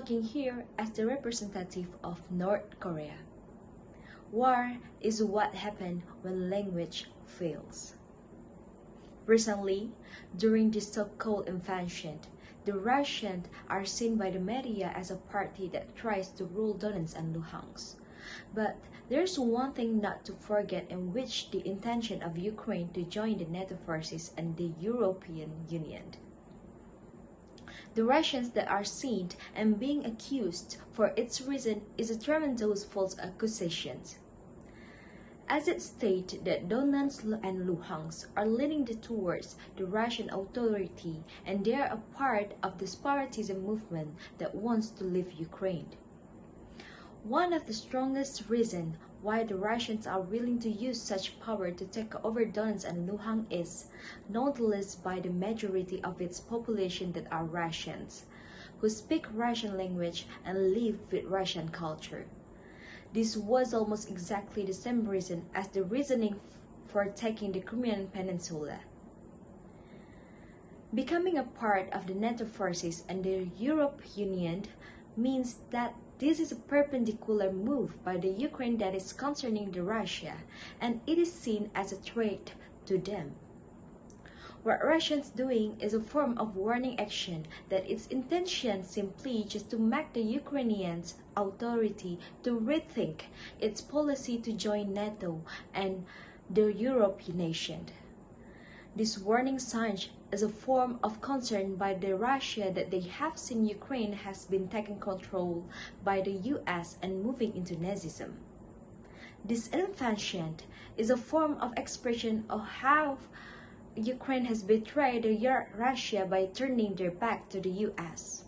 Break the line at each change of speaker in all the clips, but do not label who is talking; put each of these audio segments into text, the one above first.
talking here as the representative of North Korea. War is what happens when language fails. Recently, during the so-called invasion, the Russians are seen by the media as a party that tries to rule Donetsk and Luhansk. But there's one thing not to forget, in which the intention of Ukraine to join the NATO forces and the European Union. The Russians that are seen and being accused for its reason is determined those false accusations. As it stated that Donetsk and Luhansk are leaning towards the Russian authority and they are a part of the separatism movement that wants to leave Ukraine. One of the strongest reasons why the Russians are willing to use such power to take over Donetsk and Luhansk is, not least by the majority of its population that are Russians, who speak Russian language and live with Russian culture. This was almost exactly the same reason as the reasoning for taking the Crimean Peninsula. Becoming a part of the NATO forces and the European Union means that this is a perpendicular move by the Ukraine that is concerning the Russia, and it is seen as a threat to them. What Russians doing is a form of warning action that its intention simply just to make the Ukrainians authority to rethink its policy to join NATO and the European nation. This warning sign is a form of concern by the Russia that they have seen Ukraine has been taken control by the US and moving into Nazism. This invasion is a form of expression of how Ukraine has betrayed Russia by turning their back to the US.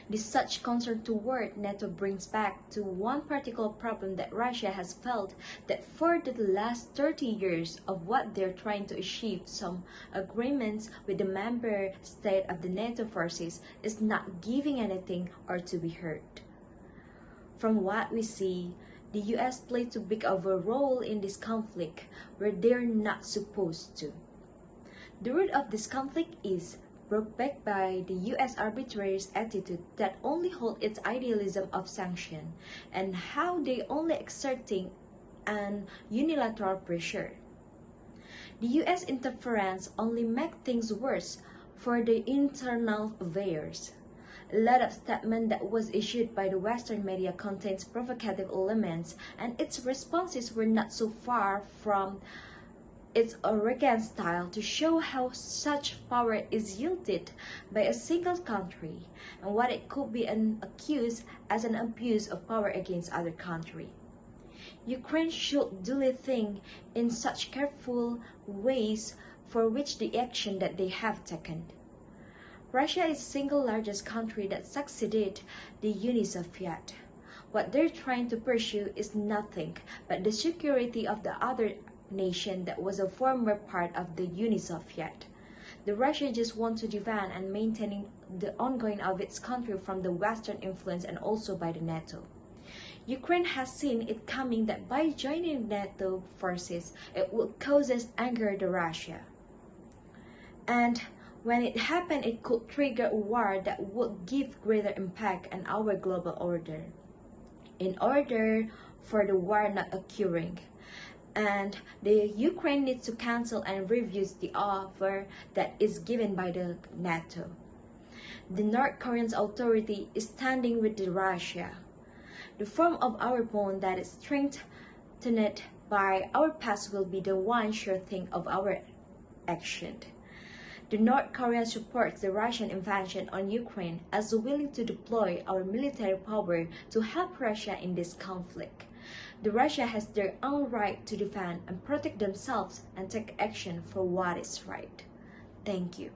This such concern toward NATO brings back to one particular problem that Russia has felt, that for the last 30 years of what they're trying to achieve, some agreements with the member state of the NATO forces is not giving anything or to be heard. From what we see, the US played too big of a role in this conflict where they're not supposed to. The root of this conflict is brought back by the US arbitrary's attitude that only hold its idealism of sanction and how they only exerting an unilateral pressure. The US interference only make things worse for the internal affairs. A lot of statement that was issued by the Western media contains provocative elements, and its responses were not so far from its arrogant style to show how such power is wielded by a single country and what it could be accused as an abuse of power against other country. Ukraine should duly think in such careful ways for which the action that they have taken. Russia is the single largest country that succeeded the Union Soviet. What they're trying to pursue is nothing but the security of the other nation that was a former part of the Union Soviet. The Russia just want to defend and maintaining the ongoing of its country from the Western influence and also by the NATO. Ukraine has seen it coming that by joining NATO forces, it will causes anger to Russia. And when it happened, it could trigger a war that would give greater impact on our global order. In order for the war not occurring, and the Ukraine needs to cancel and refuse the offer that is given by the NATO. The North Korean authority is standing with the Russia. The form of our bond that is strengthened by our past will be the one sure thing of our action. The North Korea supports the Russian invasion on Ukraine as willing to deploy our military power to help Russia in this conflict. The Russia has their own right to defend and protect themselves and take action for what is right. Thank you.